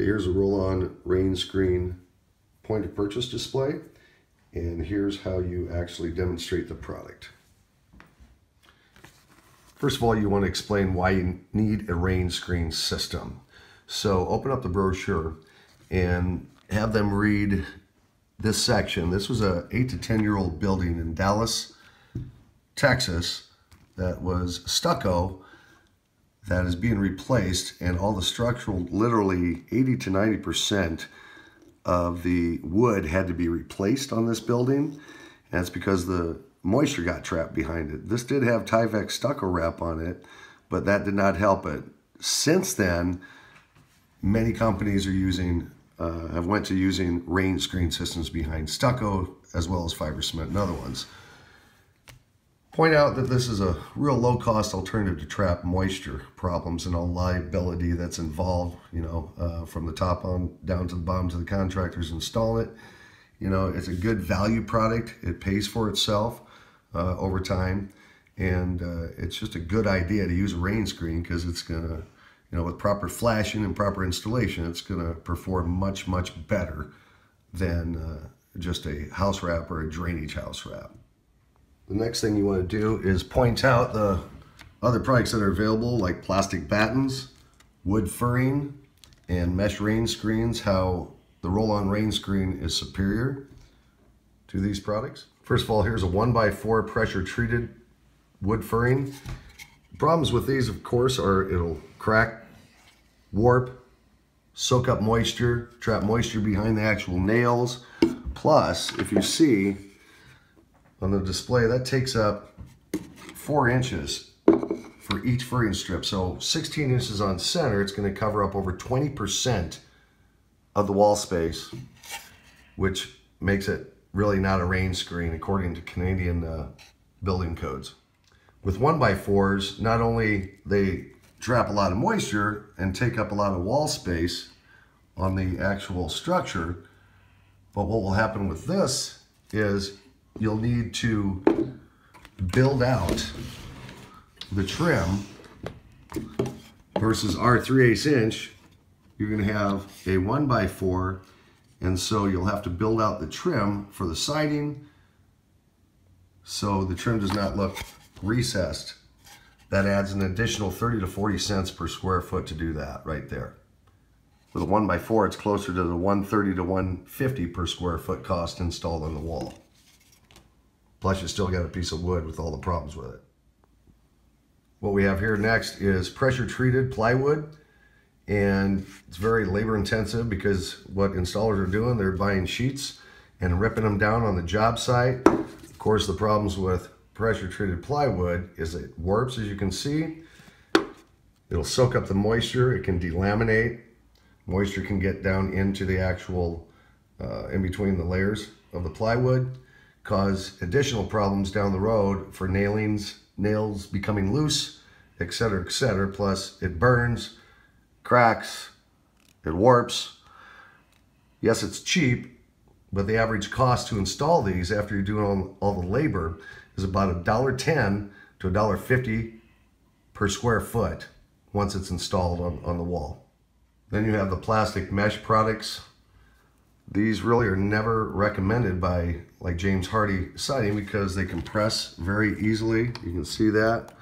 Okay, here's a roll-on rain screen point of purchase display, and here's how you actually demonstrate the product. First of all, you want to explain why you need a rain screen system. So open up the brochure and have them read this section. This was a 8 to 10-year-old building in Dallas, Texas that was stucco that is being replaced, and all the structural, literally 80 to 90% of the wood had to be replaced on this building. And that's because the moisture got trapped behind it. This did have Tyvek stucco wrap on it, but that did not help it. Since then, many companies are using, have went to using rain screen systems behind stucco, as well as fiber cement and other ones. Point out that this is a real low-cost alternative to trap moisture problems and all liability that's involved, from the top on down to the bottom to the contractors install it. It's a good value product. It pays for itself over time, and it's just a good idea to use a rain screen because it's gonna, with proper flashing and proper installation, it's gonna perform much, much better than just a house wrap or a drainage house wrap. The next thing you want to do is point out the other products that are available, like plastic battens, wood furring, and mesh rain screens, how the roll-on rain screen is superior to these products. First of all, here's a 1x4 pressure treated wood furring. Problems with these, of course, are it'll crack, warp, soak up moisture, trap moisture behind the actual nails. Plus, if you see on the display, that takes up 4 inches for each furring strip. So 16 inches on center, it's going to cover up over 20% of the wall space, which makes it really not a rain screen according to Canadian building codes. With 1x4s, not only they trap a lot of moisture and take up a lot of wall space on the actual structure, but what will happen with this is you'll need to build out the trim versus our 3/8 inch. You're going to have a 1x4, and so you'll have to build out the trim for the siding so the trim does not look recessed. That adds an additional 30 to 40 cents per square foot to do that right there. With a 1x4, it's closer to the 130 to 150 per square foot cost installed on the wall. Plus, you still got a piece of wood with all the problems with it. What we have here next is pressure treated plywood, and it's very labor intensive because what installers are doing, they're buying sheets and ripping them down on the job site. Of course, the problems with pressure treated plywood is it warps, as you can see. It'll soak up the moisture, it can delaminate. Moisture can get down into the actual, in between the layers of the plywood, cause additional problems down the road for nails becoming loose, etc., etc. Plus, it burns, cracks, it warps. Yes, it's cheap, but the average cost to install these after you're doing all the labor is about $1.10 to $1.50 per square foot once it's installed on the wall. Then you have the plastic mesh products. These really are never recommended by like James Hardie siding because they compress very easily. You can see that.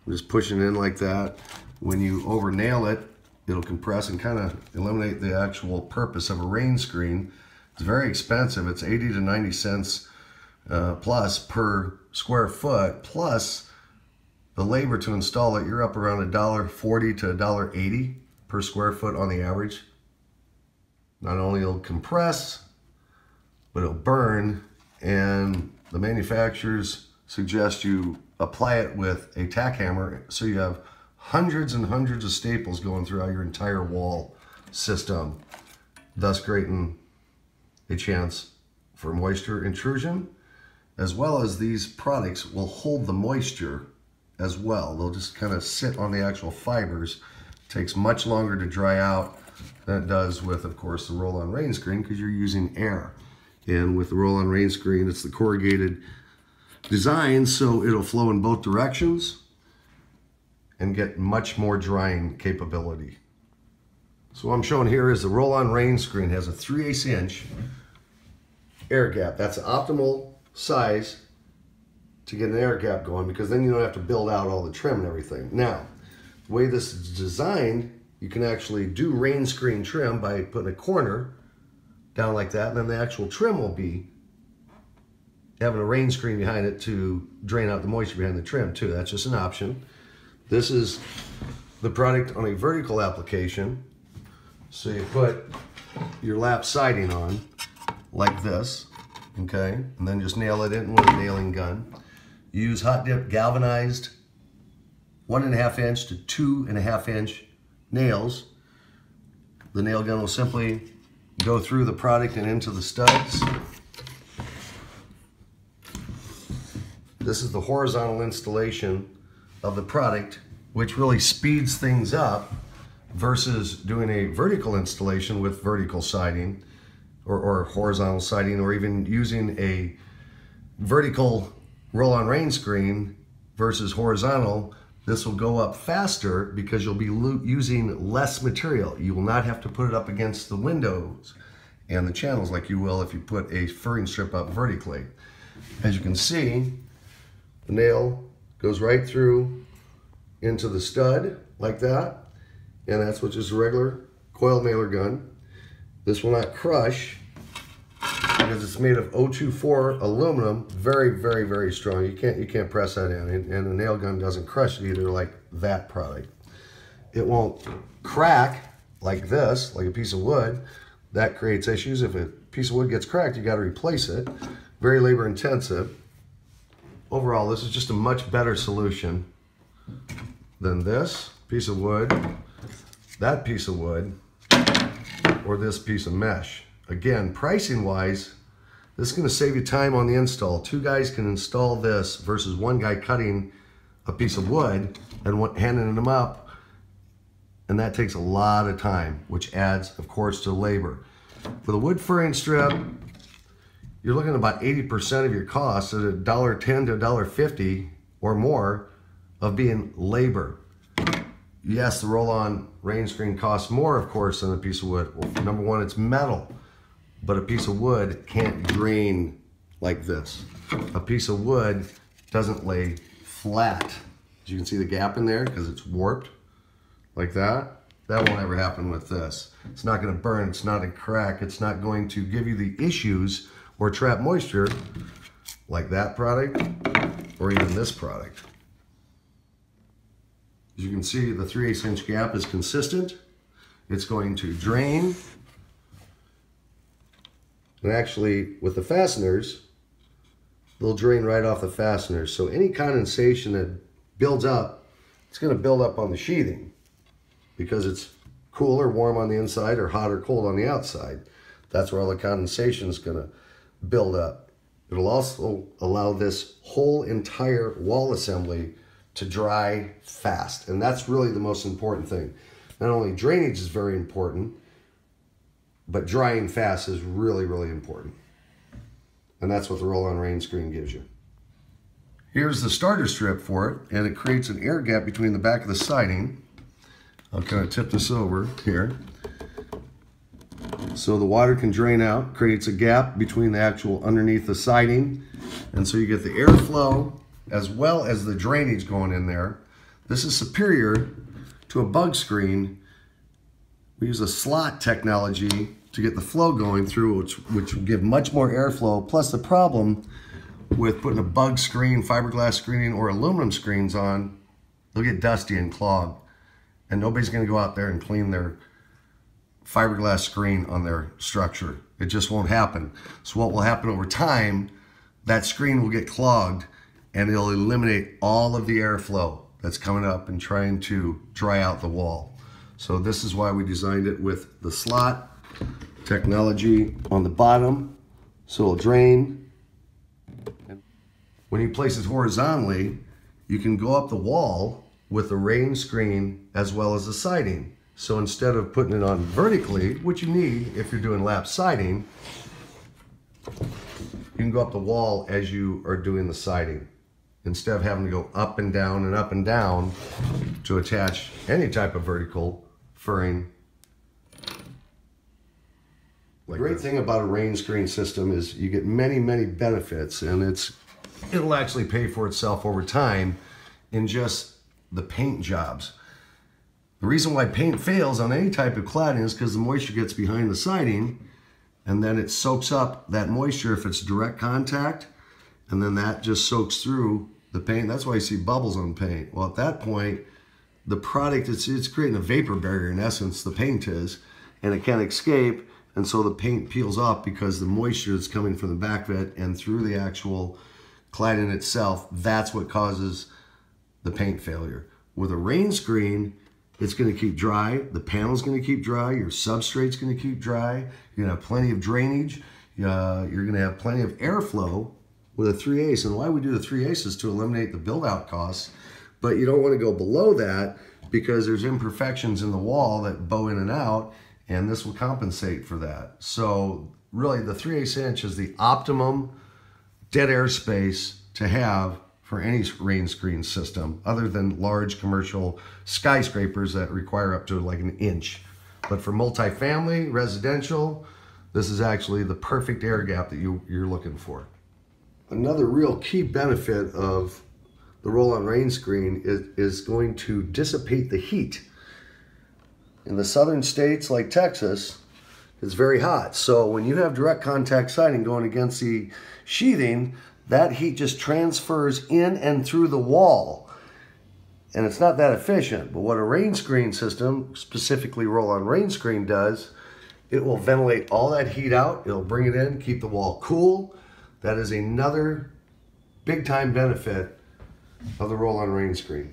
I'm just pushing in like that. When you over nail it, it'll compress and kind of eliminate the actual purpose of a rain screen. It's very expensive. It's 80 to 90 cents plus per square foot, plus the labor to install it. You're up around $1.40 to $1.80 per square foot on the average. Not only it'll compress, but it'll burn, and the manufacturers suggest you apply it with a tack hammer so you have hundreds and hundreds of staples going throughout your entire wall system, thus creating a chance for moisture intrusion, as well as these products will hold the moisture as well. They'll just kind of sit on the actual fibers. It takes much longer to dry out than it does with, of course, the roll-on rain screen because you're using air. And with the roll-on rain screen, it's the corrugated design, so it'll flow in both directions and get much more drying capability. So what I'm showing here is the roll-on rain screen has a 3/8 inch air gap. That's the optimal size to get an air gap going, because then you don't have to build out all the trim and everything. Now, the way this is designed, you can actually do rain screen trim by putting a corner down like that, and then the actual trim will be having a rain screen behind it to drain out the moisture behind the trim too. That's just an option. This is the product on a vertical application. So you put your lap siding on like this, okay? And then just nail it in with a nailing gun. Use hot dip galvanized 1.5 inch to 2.5 inch nails. The nail gun will simply go through the product and into the studs. This is the horizontal installation of the product, which really speeds things up versus doing a vertical installation with vertical siding or horizontal siding, or even using a vertical roll-on rain screen versus horizontal. This will go up faster because you'll be using less material. You will not have to put it up against the windows and the channels like you will if you put a furring strip up vertically. As you can see, the nail goes right through into the stud like that, and that's what just a regular coil nailer gun. This will not crush because it's made of 024 aluminum, very, very, very strong. You can't press that in, and the nail gun doesn't crush it either like that product. It won't crack like this, like a piece of wood. That creates issues. If a piece of wood gets cracked, you got to replace it. Very labor intensive. Overall, this is just a much better solution than this piece of wood, that piece of wood, or this piece of mesh. Again, pricing wise, this is going to save you time on the install. 2 guys can install this versus 1 guy cutting a piece of wood and handing them up, and that takes a lot of time, which adds, of course, to labor. With a wood furring strip, you're looking at about 80% of your costs at $1.10 to $1.50 or more of being labor. Yes, the roll-on rain screen costs more, of course, than a piece of wood. Well, number one, it's metal, but a piece of wood can't drain like this. A piece of wood doesn't lay flat. As you can see the gap in there because it's warped like that. That won't ever happen with this. It's not going to burn, it's not a crack, it's not going to give you the issues or trap moisture like that product or even this product. As you can see, the 3/8 inch gap is consistent. It's going to drain. And actually, with the fasteners, they'll drain right off the fasteners. So any condensation that builds up, it's going to build up on the sheathing because it's cool or warm on the inside or hot or cold on the outside. That's where all the condensation is going to build up. It'll also allow this whole entire wall assembly to dry fast, and that's really the most important thing. Not only drainage is very important, but drying fast is really, really important. And that's what the roll-on rain screen gives you. Here's the starter strip for it, and it creates an air gap between the back of the siding. I'll kind of tip this over here. So the water can drain out, creates a gap between the actual underneath the siding, and so you get the airflow as well as the drainage going in there. This is superior to a bug screen. We use a slot technology to get the flow going through, which will give much more airflow. Plus the problem with putting a bug screen, fiberglass screening, or aluminum screens on, they'll get dusty and clogged. And nobody's gonna go out there and clean their fiberglass screen on their structure. It just won't happen. So what will happen over time, that screen will get clogged and it'll eliminate all of the airflow that's coming up and trying to dry out the wall. So this is why we designed it with the slot technology on the bottom, so it'll drain. When you place it horizontally, you can go up the wall with the rain screen as well as the siding. So instead of putting it on vertically, which you need if you're doing lap siding, you can go up the wall as you are doing the siding, instead of having to go up and down and up and down to attach any type of vertical furring The great thing about a rain screen system is you get many, many benefits, and it'll actually pay for itself over time in just the paint jobs. The reason why paint fails on any type of cladding is because the moisture gets behind the siding, and then it soaks up that moisture if it's direct contact, and then that just soaks through the paint. That's why you see bubbles on paint. Well, at that point, the product, it's creating a vapor barrier in essence, the paint is, and it can't escape. And so the paint peels off because the moisture is coming from the back of it and through the actual cladding itself. That's what causes the paint failure. With a rain screen, it's going to keep dry. The panel's going to keep dry. Your substrate's going to keep dry. You're going to have plenty of drainage. You're going to have plenty of airflow with a 3/8. And why we do the 3/8 is to eliminate the build-out costs. But you don't want to go below that because there's imperfections in the wall that bow in and out, and this will compensate for that. So really the 3/8 inch is the optimum dead air space to have for any rain screen system, other than large commercial skyscrapers that require up to like an inch. But for multifamily, residential, this is actually the perfect air gap that you're looking for. Another real key benefit of the roll-on rain screen is going to dissipate the heat. In the southern states like Texas, it's very hot. So when you have direct contact siding going against the sheathing, that heat just transfers in and through the wall. And it's not that efficient. But what a rain screen system, specifically roll-on rain screen, does, it will ventilate all that heat out. It'll bring it in, keep the wall cool. That is another big time benefit of the roll-on rain screen.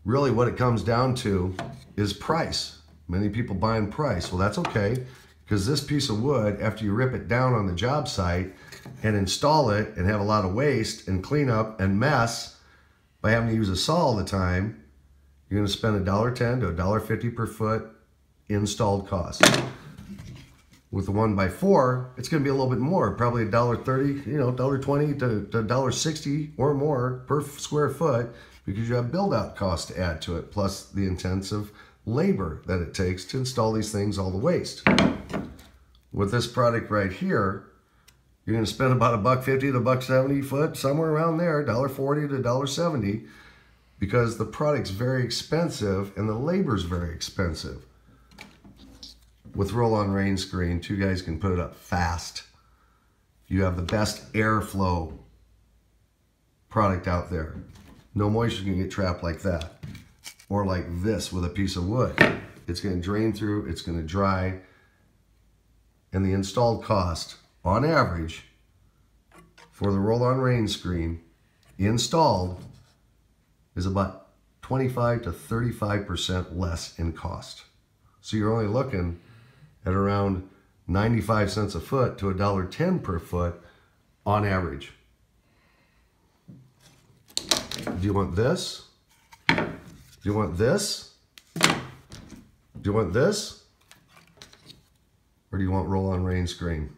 Really what it comes down to is price. Many people buying price. Well, that's okay, because this piece of wood, after you rip it down on the job site and install it and have a lot of waste and cleanup and mess by having to use a saw all the time, you're going to spend $1.10 to $1.50 per foot installed cost. With the 1x4, it's going to be a little bit more, probably $1.30, $1.20 to $1.60 or more per square foot, because you have build-out costs to add to it, plus the intensive labor that it takes to install these things, all the waste. With this product right here, you're going to spend about $1.50 to $1.70 foot, somewhere around there, $1.40 to $1.70, because the product's very expensive and the labor's very expensive. With roll-on rain screen, two guys can put it up fast. You have the best airflow product out there. No moisture can get trapped like that. Or like this with a piece of wood. It's going to drain through, it's going to dry, and the installed cost, on average, for the roll-on rain screen installed is about 25 to 35% less in cost. So you're only looking at around 95 cents a foot to $1.10 per foot on average. Do you want this? Do you want this? Do you want this? Or do you want roll-on rain screen?